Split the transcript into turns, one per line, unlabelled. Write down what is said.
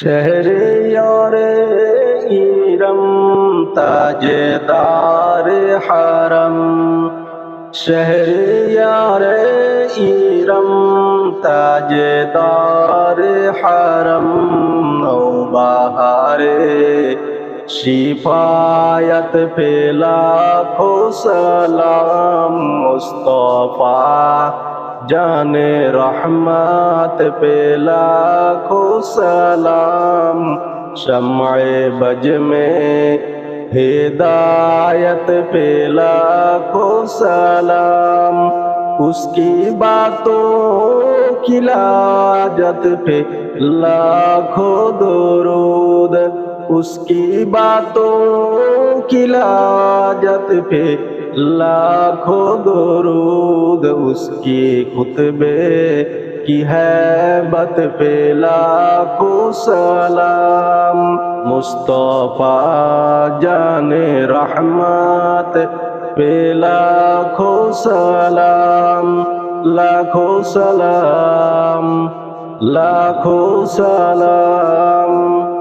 शहरयार इरम ताजदार हरम शहरयार इरम ताजदार हरम नौबहारे शिफायत पे लाखों सलाम मुस्तफा जाने रहमत पे लाखों सलाम शम्ए बज में हिदायत पे लाखों सलाम उसकी बातों की लाजत पे लाखों दुरूद उसकी बातों की लाजत पे लाखों दुरूद उसकी खुतबे की हैबत पे लाखों सलाम मुस्तफा जाने रहमत पे लाखों सलाम लाखों सलाम लाखों सलाम।